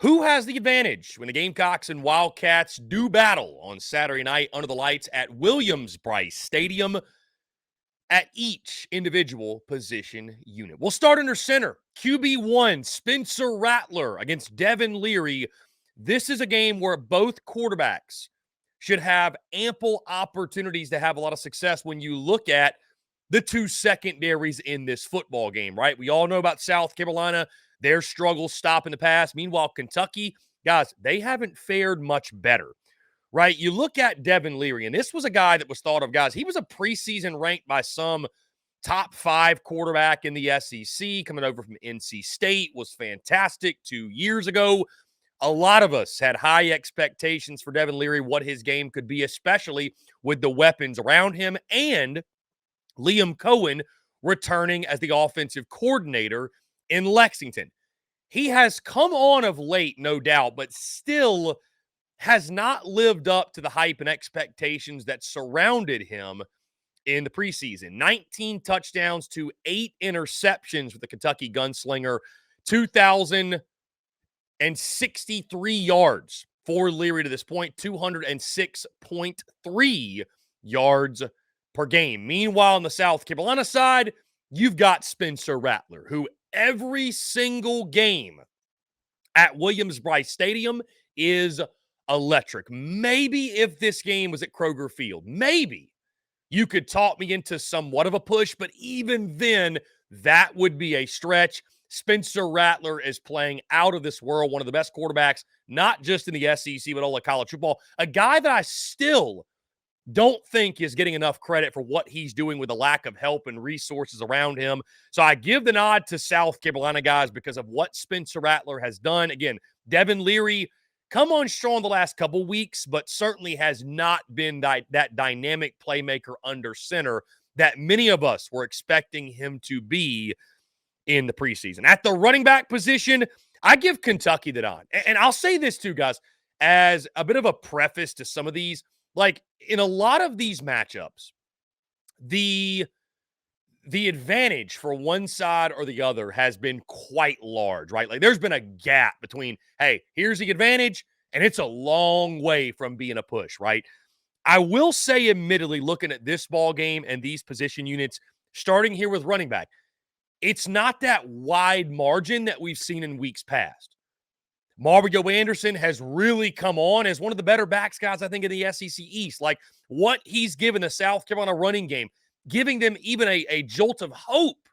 Who has the advantage when the Gamecocks and Wildcats do battle on Saturday night under the lights at Williams-Brice Stadium at each individual position unit? We'll start under center. QB1, Spencer Rattler against Devin Leary. This is a game where both quarterbacks should have ample opportunities to have a lot of success when you look at the two secondaries in this football game, right? We all know about South Carolina, their struggles stopping the pass. Meanwhile, Kentucky, guys, they haven't fared much better, right? You look at Devin Leary, and this was a guy that was thought of, guys, he was a preseason ranked by some top 5 quarterback in the SEC, coming over from NC State, was fantastic 2 years ago. A lot of us had high expectations for Devin Leary, what his game could be, especially with the weapons around him, and Liam Cohen returning as the offensive coordinator in Lexington. He has come on of late, no doubt, but still has not lived up to the hype and expectations that surrounded him in the preseason. 19 touchdowns to 8 interceptions with the Kentucky gunslinger, 2,063 yards for Leary to this point, 206.3 yards per game. Meanwhile, on the South Carolina side, you've got Spencer Rattler, who every single game at Williams-Brice Stadium is electric. Maybe if this game was at Kroger Field, maybe you could talk me into somewhat of a push, but even then, that would be a stretch. Spencer Rattler is playing out of this world, one of the best quarterbacks, not just in the SEC, but all of college football. A guy that I still don't think is getting enough credit for what he's doing with the lack of help and resources around him. So I give the nod to South Carolina, guys, because of what Spencer Rattler has done. Again, Devin Leary, come on strong the last couple weeks, but certainly has not been that dynamic playmaker under center that many of us were expecting him to be in the preseason. At the running back position, I give Kentucky the nod. And I'll say this too, guys, as a bit of a preface to some of these. Like, in a lot of these matchups, the advantage for one side or the other has been quite large, right? Like, there's been a gap between, hey, here's the advantage, and it's a long way from being a push, right? I will say, admittedly, looking at this ball game and these position units, starting here with running back, it's not that wide margin that we've seen in weeks past. Mario Anderson has really come on as one of the better backs, guys, I think, in the SEC East. Like, what he's given the South Carolina running game, giving them even a jolt of hope,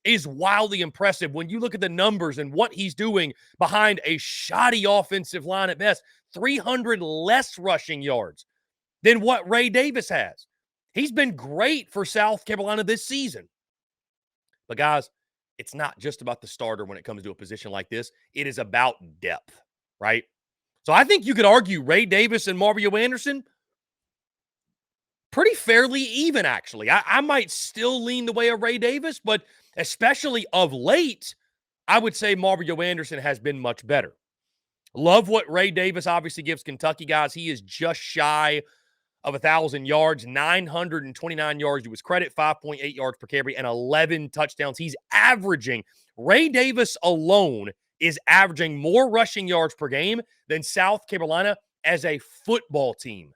is wildly impressive when you look at the numbers and what he's doing behind a shoddy offensive line at best. 300 less rushing yards than what Ray Davis has. He's been great for South Carolina this season. But, guys, it's not just about the starter when it comes to a position like this. It is about depth, right? So I think you could argue Ray Davis and Mario Anderson pretty fairly even, actually. I might still lean the way of Ray Davis, but especially of late, I would say Mario Anderson has been much better. Love what Ray Davis obviously gives Kentucky, guys. He is just shy of 1,000 yards, 929 yards to his credit, 5.8 yards per carry, and 11 touchdowns. He's averaging, Ray Davis alone is averaging more rushing yards per game than South Carolina as a football team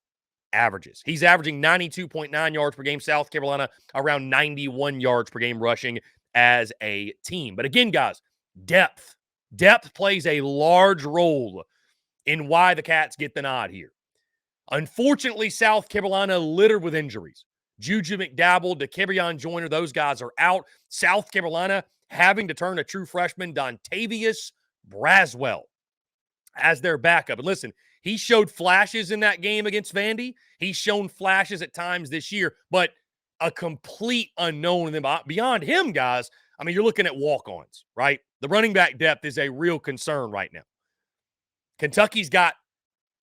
averages. He's averaging 92.9 yards per game. South Carolina around 91 yards per game rushing as a team. But again, guys, depth. Depth plays a large role in why the Cats get the nod here. Unfortunately, South Carolina littered with injuries. Juju McDowell, DeKevon Joyner, those guys are out. South Carolina having to turn a true freshman, Dontavius Braswell, as their backup. And listen, he showed flashes in that game against Vandy. He's shown flashes at times this year, but a complete unknown. And beyond him, guys, I mean, you're looking at walk-ons, right? The running back depth is a real concern right now. Kentucky's got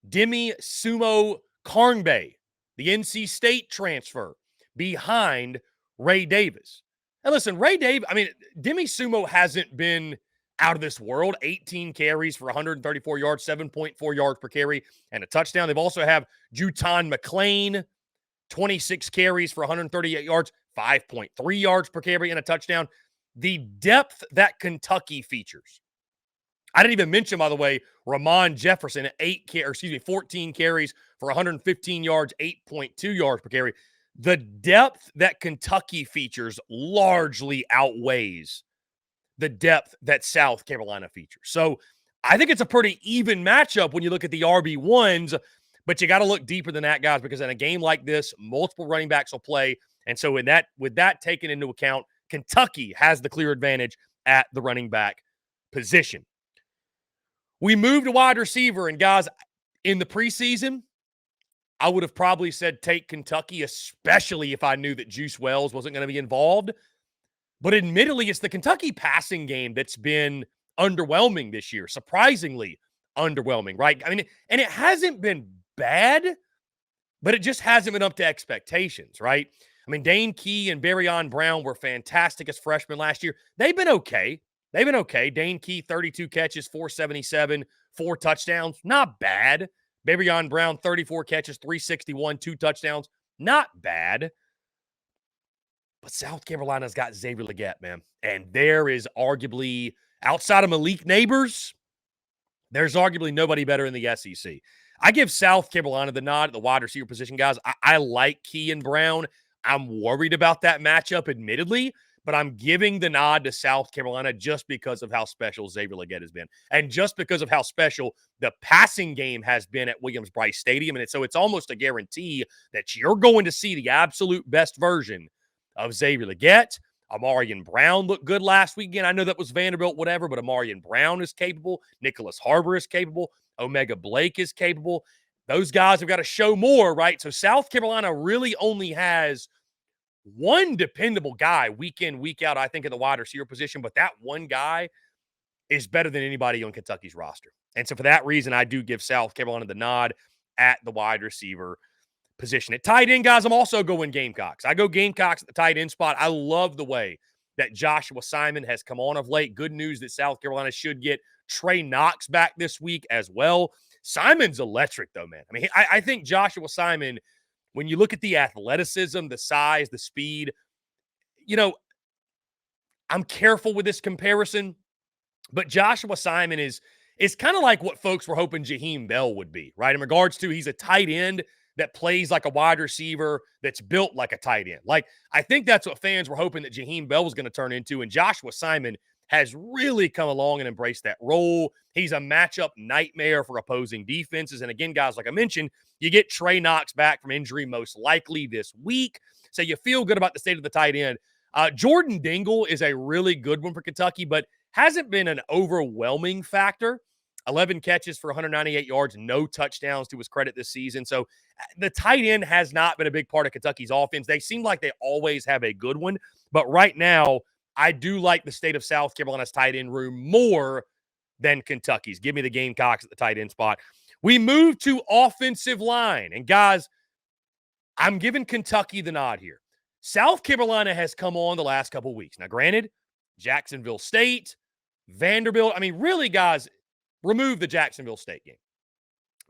Demi Sumo Carnbay, the NC State transfer, behind Ray Davis. And listen, Ray Davis, I mean, Demi Sumo hasn't been out of this world. 18 carries for 134 yards, 7.4 yards per carry, and a touchdown. They've also have Juton McClain, 26 carries for 138 yards, 5.3 yards per carry, and a touchdown. The depth that Kentucky features I didn't even mention, by the way, Ramon Jefferson at 14 carries for 115 yards, 8.2 yards per carry. The depth that Kentucky features largely outweighs the depth that South Carolina features. So I think it's a pretty even matchup when you look at the RB1s, but you got to look deeper than that, guys, because in a game like this, multiple running backs will play. And so with that taken into account, Kentucky has the clear advantage at the running back position. We moved to wide receiver, and guys, in the preseason, I would have probably said take Kentucky, especially if I knew that Juice Wells wasn't going to be involved. But admittedly, it's the Kentucky passing game that's been underwhelming this year, surprisingly underwhelming, right? I mean, and it hasn't been bad, but it just hasn't been up to expectations, right? I mean, Dane Key and Barryon Brown were fantastic as freshmen last year. They've been okay. Dane Key, 32 catches, 477, 4 touchdowns. Not bad. Barryon Brown, 34 catches, 361, 2 touchdowns. Not bad. But South Carolina's got Xavier Legette, man. And there is arguably, outside of Malik Neighbors, there's arguably nobody better in the SEC. I give South Carolina the nod at the wide receiver position, guys. I like Key and Brown. I'm worried about that matchup, admittedly, but I'm giving the nod to South Carolina just because of how special Xavier Legette has been and just because of how special the passing game has been at Williams-Brice Stadium. And so it's almost a guarantee that you're going to see the absolute best version of Xavier Legette. Amarian Brown looked good last weekend. I know that was Vanderbilt, whatever, but Amarian Brown is capable. Nicholas Harbor is capable. Omega Blake is capable. Those guys have got to show more, right? So South Carolina really only has one dependable guy week in, week out, I think, in the wide receiver position, but that one guy is better than anybody on Kentucky's roster. And so for that reason, I do give South Carolina the nod at the wide receiver position. At tight end, guys, I'm also going Gamecocks. I go Gamecocks at the tight end spot. I love the way that Joshua Simon has come on of late. Good news that South Carolina should get Trey Knox back this week as well. Simon's electric, though, man. I mean, I think Joshua Simon, when you look at the athleticism, the size, the speed, I'm careful with this comparison, but Joshua Simon is kind of like what folks were hoping Jaheim Bell would be, right? In regards to he's a tight end that plays like a wide receiver, that's built like a tight end. Like, I think that's what fans were hoping that Jaheim Bell was going to turn into, and Joshua Simon has really come along and embraced that role. He's a matchup nightmare for opposing defenses. And again, guys, like I mentioned, you get Trey Knox back from injury most likely this week, so you feel good about the state of the tight end. Jordan Dingle is a really good one for Kentucky, but hasn't been an overwhelming factor. 11 catches for 198 yards, no touchdowns to his credit this season. So the tight end has not been a big part of Kentucky's offense. They seem like they always have a good one, but right now, I do like the state of South Carolina's tight end room more than Kentucky's. Give me the Gamecocks at the tight end spot. We move to offensive line. And guys, I'm giving Kentucky the nod here. South Carolina has come on the last couple weeks. Now, granted, Jacksonville State, Vanderbilt. I mean, really, guys, remove the Jacksonville State game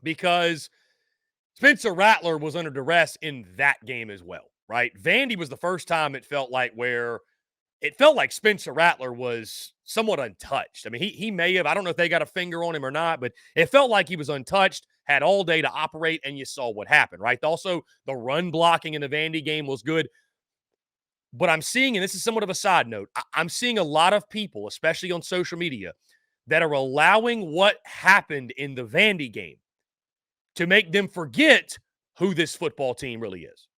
because Spencer Rattler was under duress in that game as well, right? Vandy was the first time it felt like Spencer Rattler was somewhat untouched. I mean, he may have, I don't know if they got a finger on him or not, but it felt like he was untouched, had all day to operate, and you saw what happened, right? Also, the run blocking in the Vandy game was good. But I'm seeing, and this is somewhat of a side note, I'm seeing a lot of people, especially on social media, that are allowing what happened in the Vandy game to make them forget who this football team really is.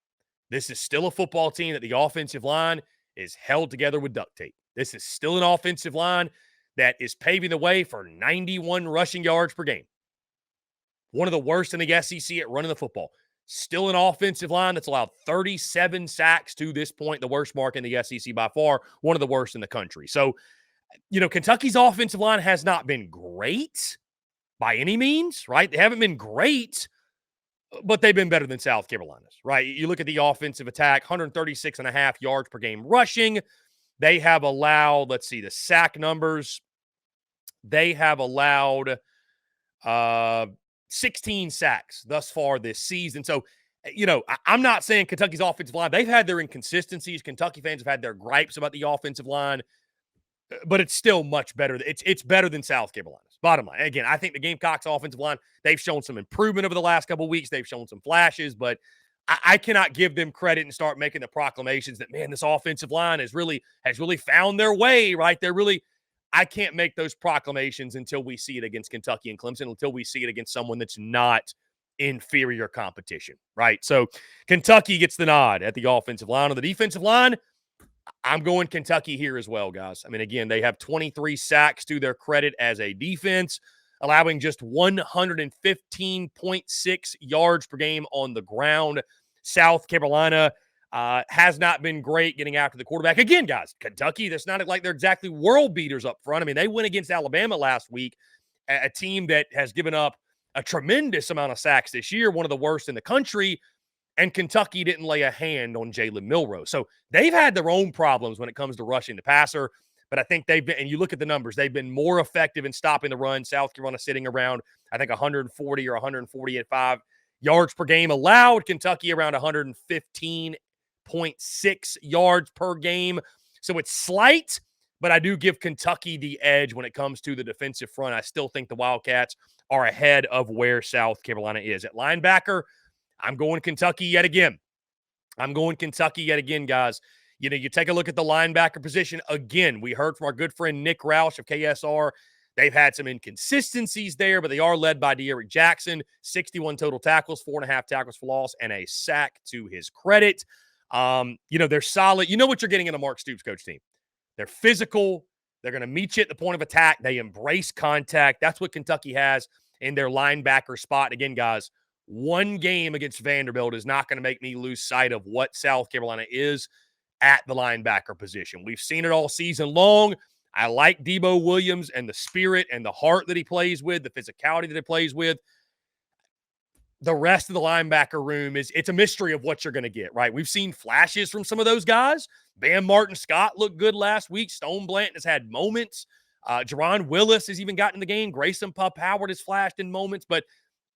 This is still a football team that the offensive line is held together with duct tape. This is still an offensive line that is paving the way for 91 rushing yards per game. One of the worst in the SEC at running the football. Still an offensive line that's allowed 37 sacks to this point, the worst mark in the SEC by far, one of the worst in the country. So, Kentucky's offensive line has not been great by any means, right? They haven't been great, but they've been better than South Carolina's, right? You look at the offensive attack, 136.5 yards per game rushing. They have allowed, the sack numbers. They have allowed 16 sacks thus far this season. So, I'm not saying Kentucky's offensive line, they've had their inconsistencies. Kentucky fans have had their gripes about the offensive line. but it's still much better. It's better than South Carolina's. Bottom line. Again, I think the Gamecocks offensive line, they've shown some improvement over the last couple of weeks. They've shown some flashes, but I cannot give them credit and start making the proclamations that, man, this offensive line has really found their way, right? I can't make those proclamations until we see it against Kentucky and Clemson, until we see it against someone that's not inferior competition, right? So Kentucky gets the nod at the offensive line. On the defensive line, I'm going Kentucky here as well, guys. I mean, again, they have 23 sacks to their credit as a defense, allowing just 115.6 yards per game on the ground. South Carolina has not been great getting after the quarterback. Again, guys, Kentucky, that's not like they're exactly world beaters up front. I mean, they went against Alabama last week, a team that has given up a tremendous amount of sacks this year, one of the worst in the country. And Kentucky didn't lay a hand on Jalen Milroe. So they've had their own problems when it comes to rushing the passer. But I think they've been, and you look at the numbers, they've been more effective in stopping the run. South Carolina sitting around, I think, 140 or 145 yards per game allowed. Kentucky around 115.6 yards per game. So it's slight, but I do give Kentucky the edge when it comes to the defensive front. I still think the Wildcats are ahead of where South Carolina is. At linebacker, I'm going Kentucky yet again. Guys. You know, you take a look at the linebacker position. Again, we heard from our good friend Nick Roush of KSR. They've had some inconsistencies there, but they are led by De'Aaron Jackson. 61 total tackles, 4.5 tackles for loss, and a sack to his credit. You know, they're solid. You know what you're getting in a Mark Stoops coach team. They're physical. They're going to meet you at the point of attack. They embrace contact. That's what Kentucky has in their linebacker spot. Again, guys, one game against Vanderbilt is not going to make me lose sight of what South Carolina is at the linebacker position. We've seen it all season long. I like Debo Williams and the spirit and the heart that he plays with, the physicality that he plays with. The rest of the linebacker room it's a mystery of what you're going to get, right? We've seen flashes from some of those guys. Bam Martin Scott looked good last week. Stone Blanton has had moments. Jerron Willis has even gotten in the game. Grayson Pup Howard has flashed in moments. But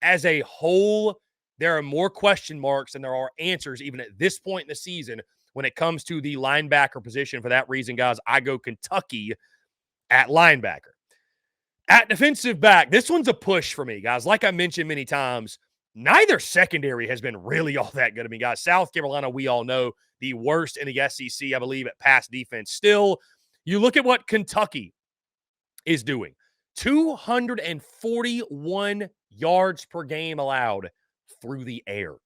as a whole, there are more question marks than there are answers, even at this point in the season, when it comes to the linebacker position. For that reason, guys, I go Kentucky at linebacker. At defensive back, this one's a push for me, guys. Like I mentioned many times, neither secondary has been really all that good. I mean, guys, South Carolina, we all know, the worst in the SEC, I believe, at pass defense. Still, you look at what Kentucky is doing. 241 yards per game allowed through the air.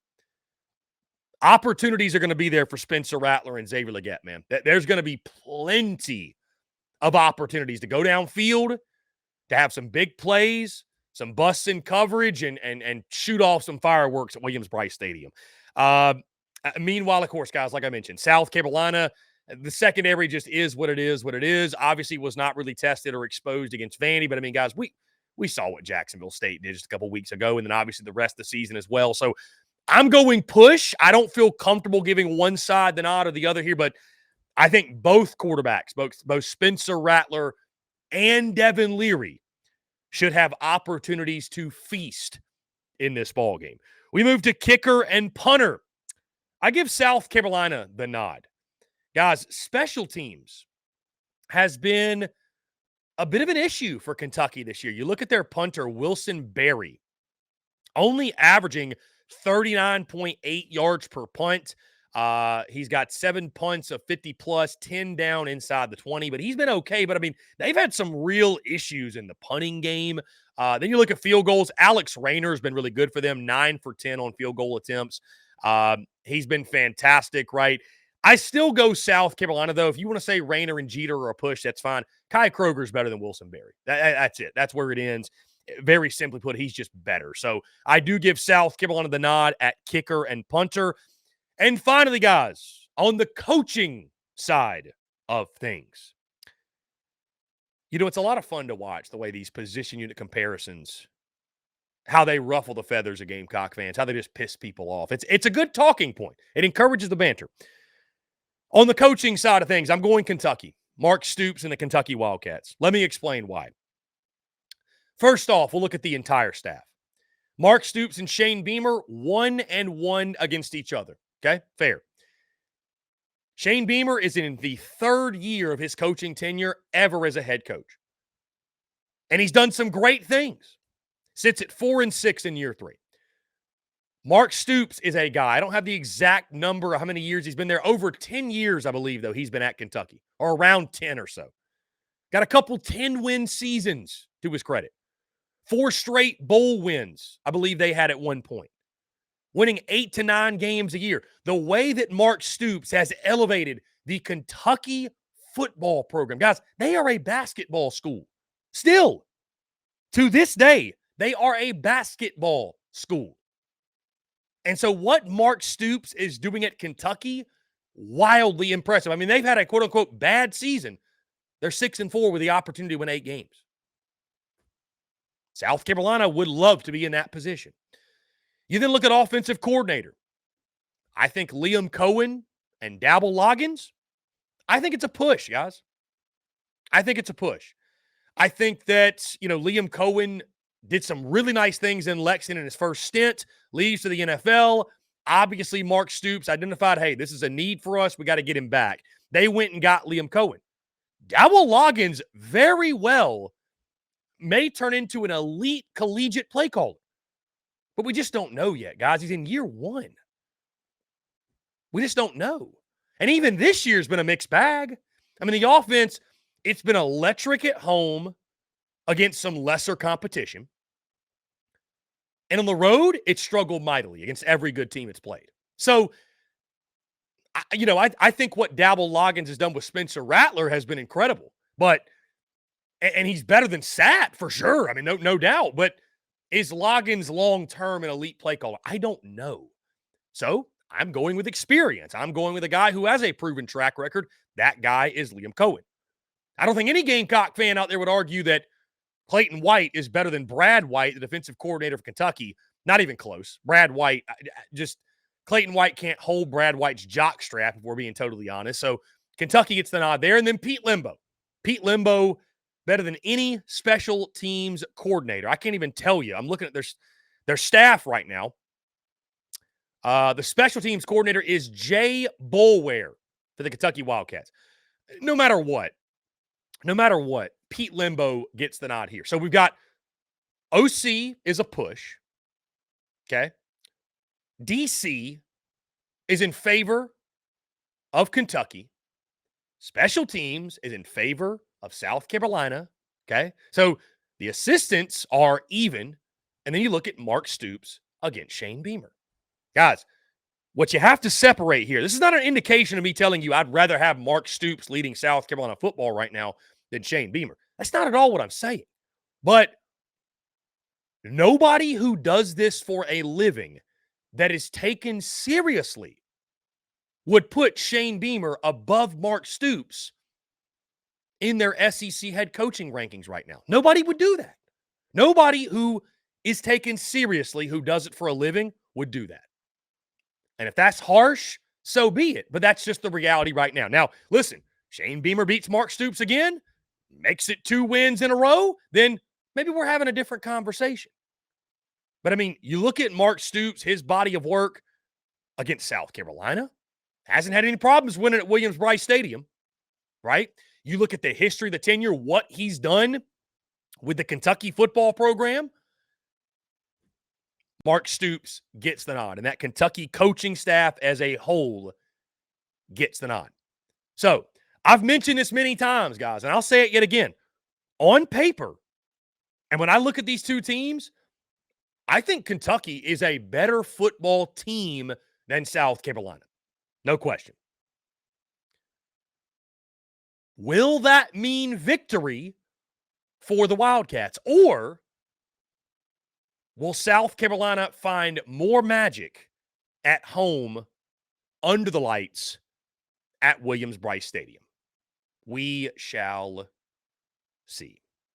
Opportunities are going to be there for Spencer Rattler and Xavier Legette, man. There's going to be plenty of opportunities to go downfield, to have some big plays, some busts in coverage, and shoot off some fireworks at Williams-Brice Stadium. Meanwhile, of course, guys, like I mentioned, South Carolina, the secondary just is what it is. Obviously was not really tested or exposed against Vandy, but I mean, guys, we saw what Jacksonville State did just a couple weeks ago, and then obviously the rest of the season as well. So I'm going push. I don't feel comfortable giving one side the nod or the other here, but I think both quarterbacks, both Spencer Rattler and Devin Leary, should have opportunities to feast in this ball game. We move to kicker and punter. I give South Carolina the nod. Guys, special teams has been a bit of an issue for Kentucky this year. You look at their punter, Wilson Berry, only averaging 39.8 yards per punt. He's got 7 punts of 50+, 10 down inside the 20, but he's been okay. But, I mean, they've had some real issues in the punting game. Then you look at field goals. Alex Rayner has been really good for them, 9 for 10 on field goal attempts. He's been fantastic, right? I still go South Carolina, though. If you want to say Rayner and Jeter are a push, that's fine. Kai Kroger's better than Wilson Berry. That's it. That's where it ends. Very simply put, he's just better. So I do give South Carolina the nod at kicker and punter. And finally, guys, on the coaching side of things, you know, it's a lot of fun to watch the way these position unit comparisons, how they ruffle the feathers of Gamecock fans, how they just piss people off. It's a good talking point. It encourages the banter. On the coaching side of things, I'm going Kentucky. Mark Stoops and the Kentucky Wildcats. Let me explain why. First off, we'll look at the entire staff. Mark Stoops and Shane Beamer, 1-1 against each other. Okay, fair. Shane Beamer is in the 3rd year of his coaching tenure ever as a head coach. And he's done some great things. Sits at 4-6 in year 3. Mark Stoops is a guy. I don't have the exact number of how many years he's been there. Over 10 years, I believe, though, he's been at Kentucky, or around 10 or so. Got a couple 10-win seasons to his credit. 4 straight bowl wins, I believe they had at one point. Winning 8 to 9 games a year. The way that Mark Stoops has elevated the Kentucky football program. Guys, they are a basketball school. Still, to this day, they are a basketball school. And so what Mark Stoops is doing at Kentucky, wildly impressive. I mean, they've had a quote-unquote bad season. They're 6-4 with the opportunity to win 8 games. South Carolina would love to be in that position. You then look at offensive coordinator. I think Liam Cohen and Dabble Loggins, I think it's a push, guys. I think it's a push. I think that, Liam Cohen did some really nice things in Lexington in his first stint, leaves to the NFL. Obviously, Mark Stoops identified, hey, this is a need for us. We got to get him back. They went and got Liam Cohen. Dabble Loggins very well may turn into an elite collegiate play caller. But we just don't know yet, guys. He's in year 1. We just don't know. And even this year's been a mixed bag. I mean, the offense, it's been electric at home against some lesser competition. And on the road, it struggled mightily against every good team it's played. So, I think what Dabble Loggins has done with Spencer Rattler has been incredible. And he's better than Sat for sure. I mean, no doubt. But is Loggins long-term an elite play caller? I don't know. So I'm going with experience. I'm going with a guy who has a proven track record. That guy is Liam Cohen. I don't think any Gamecock fan out there would argue that Clayton White is better than Brad White, the defensive coordinator of Kentucky. Not even close. Brad White, Clayton White can't hold Brad White's jockstrap, if we're being totally honest. So Kentucky gets the nod there. And then Pete Limbo. Pete Limbo, better than any special teams coordinator. I can't even tell you. I'm looking at their staff right now. The special teams coordinator is Jay Boulware for the Kentucky Wildcats. No matter what, Pete Limbo gets the nod here. So we've got OC is a push. Okay. DC is in favor of Kentucky. Special teams is in favor of South Carolina. Okay. So the assistants are even. And then you look at Mark Stoops against Shane Beamer. Guys, what you have to separate here, this is not an indication of me telling you I'd rather have Mark Stoops leading South Carolina football right now than Shane Beamer. That's not at all what I'm saying. But nobody who does this for a living that is taken seriously would put Shane Beamer above Mark Stoops in their SEC head coaching rankings right now. Nobody would do that. Nobody who is taken seriously, who does it for a living, would do that. And if that's harsh, so be it. But that's just the reality right now. Now, listen, Shane Beamer beats Mark Stoops again, makes it 2 wins in a row, then maybe we're having a different conversation. But, I mean, you look at Mark Stoops, his body of work against South Carolina, hasn't had any problems winning at Williams-Brice Stadium, right? You look at the history, the tenure, what he's done with the Kentucky football program, Mark Stoops gets the nod. And that Kentucky coaching staff as a whole gets the nod. So, I've mentioned this many times, guys, and I'll say it yet again. On paper, and when I look at these two teams, I think Kentucky is a better football team than South Carolina. No question. Will that mean victory for the Wildcats? Or will South Carolina find more magic at home under the lights at Williams-Brice Stadium? We shall see.